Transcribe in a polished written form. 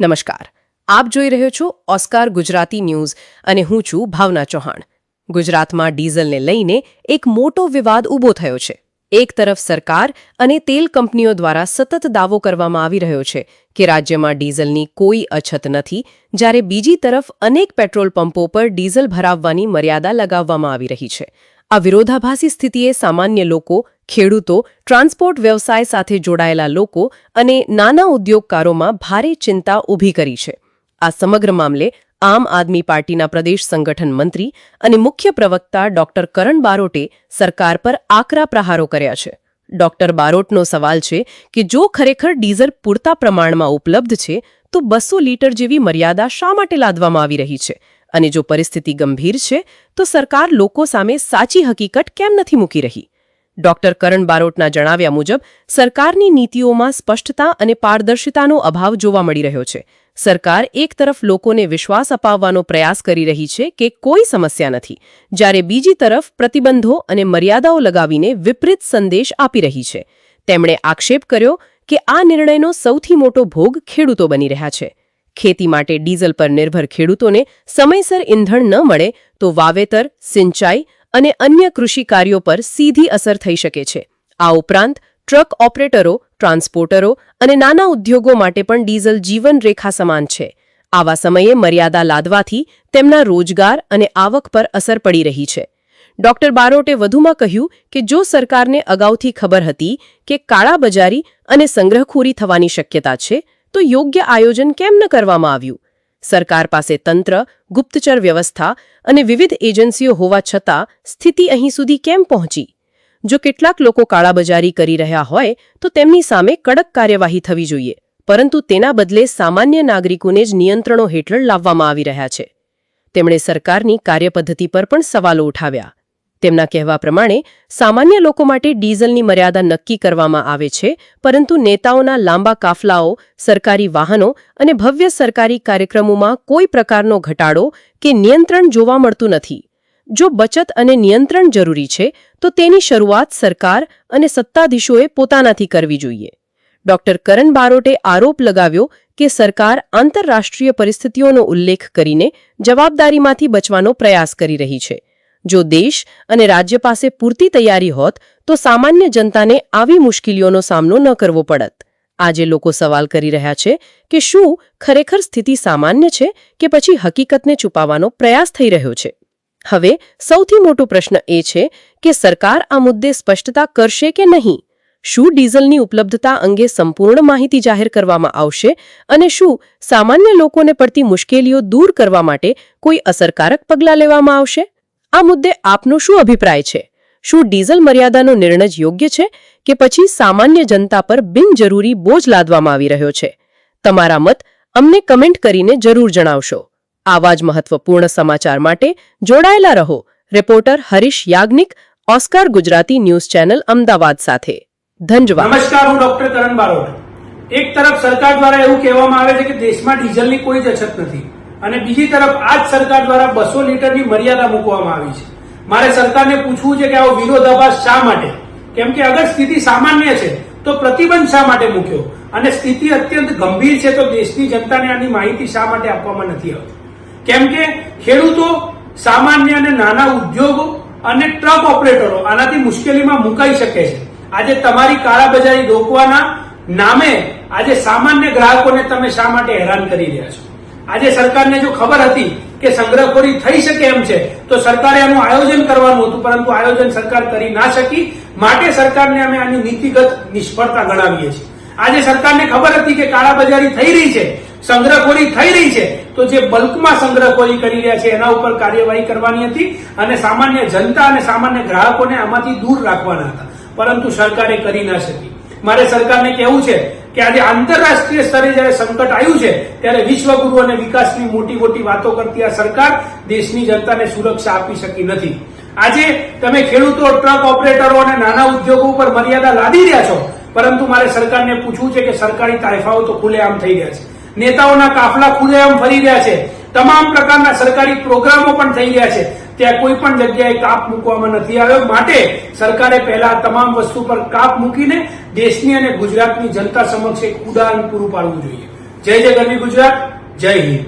નમસ્કાર, આપ જોઈ રહ્યો છો ઓસ્કાર ગુજરાતી ન્યૂઝ અને હું છું ભાવના ચૌહાણ. ગુજરાતમાં ડીઝલને લઈને એક મોટો વિવાદ ઊભો થયો છે. એક તરફ સરકાર અને તેલ કંપનીઓ દ્વારા સતત દાવો કરવામાં આવી રહ્યો છે કે રાજ્યમાં ડીઝલની કોઈ અછત નથી, જ્યારે બીજી તરફ અનેક પેટ્રોલ પંપો પર ડીઝલ ભરાવવાની મર્યાદા લગાવવામાં આવી રહી છે. આ વિરોધાભાસી સ્થિતિએ સામાન્ય લોકો, ખેડૂતો, ટ્રાન્સપોર્ટ વ્યવસાય સાથે જોડાયેલા લોકો અને નાના ઉદ્યોગકારોમાં ભારે ચિંતા ઊભી કરી છે. આ સમગ્ર મામલે આમ આદમી પાર્ટીના પ્રદેશ સંગઠન મંત્રી અને મુખ્ય પ્રવક્તા ડોક્ટર કરણ બારોટે સરકાર પર આકરા પ્રહારો કર્યા છે. ડોક્ટર બારોટનો સવાલ છે કે જો ખરેખર ડીઝલ પૂરતા પ્રમાણમાં ઉપલબ્ધ છે તો 200 લીટર જેવી મર્યાદા શા માટે લાદવામાં આવી રહી છે, અને જો પરિસ્થિતિ ગંભીર છે તો સરકાર લોકો સામે સાચી હકીકત કેમ નથી મૂકી રહી? ડોક્ટર કરણ બારોટના જણાવ્યા મુજબ સરકારની નીતિઓમાં સ્પષ્ટતા અને પારદર્શિતાનો અભાવ જોવા મળી રહ્યો છે. સરકાર એક તરફ લોકોને વિશ્વાસ અપાવવાનો પ્રયાસ કરી રહી છે કે કોઈ સમસ્યા નથી, જ્યારે બીજી તરફ પ્રતિબંધો અને મર્યાદાઓ લગાવીને વિપરીત સંદેશ આપી રહી છે. તેમણે આક્ષેપ કર્યો કે આ નિર્ણયનો સૌથી મોટો ભોગ ખેડૂતો બની રહ્યા છે. ખેતી માટે ડીઝલ પર નિર્ભર ખેડૂતોને સમયસર ઈંધણ ન મળે તો વાવેતર, સિંચાઈ અને અન્ય કૃષિ કાર્યો પર સીધી અસર થઈ શકે છે. આ ઉપરાંત ટ્રક ઓપરેટરો, ટ્રાન્સપોર્ટરો અને નાના ઉદ્યોગો માટે પણ ડીઝલ જીવન રેખા સમાન છે. આવા સમયે મર્યાદા લાદવાથી તેમના રોજગાર અને આવક પર અસર પડી રહી છે. ડોક્ટર બારોટે વધુમાં કહ્યું કે જો સરકારને અગાઉથી ખબર હતી કે કાળાબજારી અને સંગ્રહખોરી થવાની શક્યતા છે તો યોગ્ય આયોજન કેમ ન કરવામાં આવ્યું? સરકાર પાસે તંત્ર, ગુપ્તચર વ્યવસ્થા અને વિવિધ એજન્સીઓ હોવા છતાં સ્થિતિ અહીં સુધી કેમ પહોંચી? જો કેટલાક લોકો કાળાબજારી કરી રહ્યા હોય તો તેમની સામે કડક કાર્યવાહી થવી જોઈએ, પરંતુ તેના બદલે સામાન્ય નાગરિકોને જ નિયંત્રણો હેઠળ લાવવામાં આવી રહ્યા છે. તેમણે સરકારની કાર્યપદ્ધતિ પર પણ સવાલો ઉઠાવ્યા. તેમના કહેવા પ્રમાણે સામાન્ય લોકો માટે ડીઝલની મર્યાદા નક્કી કરવામાં આવે છે, પરંતુ નેતાઓના લાંબા કાફલાઓ, સરકારી વાહનો અને ભવ્ય સરકારી કાર્યક્રમોમાં કોઈ પ્રકારનો ઘટાડો કે નિયંત્રણ જોવા મળતું નથી. જો બચત અને નિયંત્રણ જરૂરી છે તો તેની શરૂઆત સરકાર અને સત્તાધીશોએ પોતાનાથી કરવી જોઈએ. ડોક્ટર કરણ બારોટે આરોપ લગાવ્યો કે સરકાર આંતરરાષ્ટ્રીય પરિસ્થિતિઓનો ઉલ્લેખ કરીને જવાબદારીમાંથી બચવાનો પ્રયાસ કરી રહી છે. જો દેશ અને રાજ્ય પાસે પૂરતી તૈયારી હોત તો સામાન્ય જનતાને આવી મુશ્કેલીઓનો સામનો ન કરવો પડત. આજે લોકો સવાલ કરી રહ્યા છે કે શું ખરેખર સ્થિતિ સામાન્ય છે કે પછી હકીકતને છુપાવવાનો પ્રયાસ થઈ રહ્યો છે? હવે સૌથી મોટો પ્રશ્ન એ છે કે સરકાર આ મુદ્દે સ્પષ્ટતા કરશે કે નહીં? શું ડીઝલની ઉપલબ્ધતા અંગે સંપૂર્ણ માહિતી જાહેર કરવામાં આવશે, અને શું સામાન્ય લોકોને પડતી મુશ્કેલીઓ દૂર કરવા માટે કોઈ અસરકારક પગલાં લેવામાં આવશે? આ મુદ્દે આપનો શું અભિપ્રાય છે? શું ડીઝલ મર્યાદાનો નિર્ણય યોગ્ય છે કે પછી સામાન્ય જનતા પર બિનજરૂરી બોજ લાદવામાં આવી રહ્યો છે? તમારા મત અમને કમેન્ટ કરીને જરૂર જણાવશો. આવા જ મહત્વપૂર્ણ સમાચાર માટે જોડાયેલા રહો reporter Harish Yagnik, Oscar Gujarati news channel, Ahmedabad સાથે. ધન્યવાદ. નમસ્કાર, હું ડોક્ટર કરણ બારોટ. એક તરફ સરકાર દ્વારા એવું કહેવામાં આવે છે કે દેશમાં ડીઝલની કોઈ જ અછત નથી, અને બીજી તરફ આ જ સરકાર દ્વારા 200 લીટરની મર્યાદા મૂકવામાં આવી છે. મારે સરકારને પૂછવું છે કે આવો વિરોધાભાસ શા માટે? કેમ કે અગર સ્થિતિ સામાન્ય છે તો પ્રતિબંધ શા માટે મૂક્યો, અને સ્થિતિ અત્યંત ગંભીર છે તો દેશની જનતાને આની માહિતી શા માટે આપવામાં નથી આવતી? કેમ કે ખેડૂતો, સામાન્ય અને નાના ઉદ્યોગો અને ટ્રક ઓપરેટરો આનાથી મુશ્કેલીમાં મુકાઈ શકે છે. આજે તમારી કાળાબજારી રોકવાના નામે આજે સામાન્ય ગ્રાહકોને તમે શા માટે હેરાન કરી રહ્યા છો? આજે સરકારને જો ખબર હતી કે સંગ્રહખોરી થઈ શકે એમ છે તો સરકારે આનું આયોજન કરવાનું હતું, પરંતુ આયોજન સરકાર કરી ના શકી. માટે સરકારને અમે આની નીતિગત નિષ્ફળતા ગણાવીએ છીએ. આજે સરકારને ખબર હતી કે કાળાબજારી થઈ રહી છે, સંગ્રહખોરી થઈ રહી છે, તો જે બલ્કમાં સંગ્રહખોરી કરી રહ્યા છે એના ઉપર કાર્યવાહી કરવાની હતી અને સામાન્ય જનતા અને સામાન્ય ગ્રાહકોને આમાંથી દૂર રાખવાના હતા, પરંતુ સરકારે કરી ના શકી. મારે સરકારને કહેવું છે કે આજે આંતરરાષ્ટ્રીય સ્તરે જયારે સંકટ આવ્યું છે ત્યારે વિશ્વગુરુ અને વિકાસની મોટી મોટી વાતો કરતી આ સરકાર દેશની જનતાને સુરક્ષા આપી શકી નથી. આજે તમે ખેડૂતો, ટ્રક ઓપરેટરો અને નાના ઉદ્યોગો ઉપર મર્યાદા લાદી રહ્યા છો, પરંતુ મારે સરકારને પૂછવું છે કે સરકારી તાઇફાઓ તો ખુલ્લેઆમ થઈ રહ્યા છે, નેતાઓના કાફલા ખુલ્લેઆમ ફરી રહ્યા છે, તમામ પ્રકારના સરકારી પ્રોગ્રામો પણ થઈ રહ્યા છે, ત્યાં કોઈ પણ જગ્યાએ કાપ મૂકવામાં નથી આવ્યો. માટે સરકારે પહેલા તમામ વસ્તુ પર કાપ મૂકીને દેશની અને ગુજરાતની જનતા સમક્ષ એક ઉદાહરણ પૂરું પાડવું જોઈએ. જય જય ગરવી ગુજરાત, જય હિન્દ.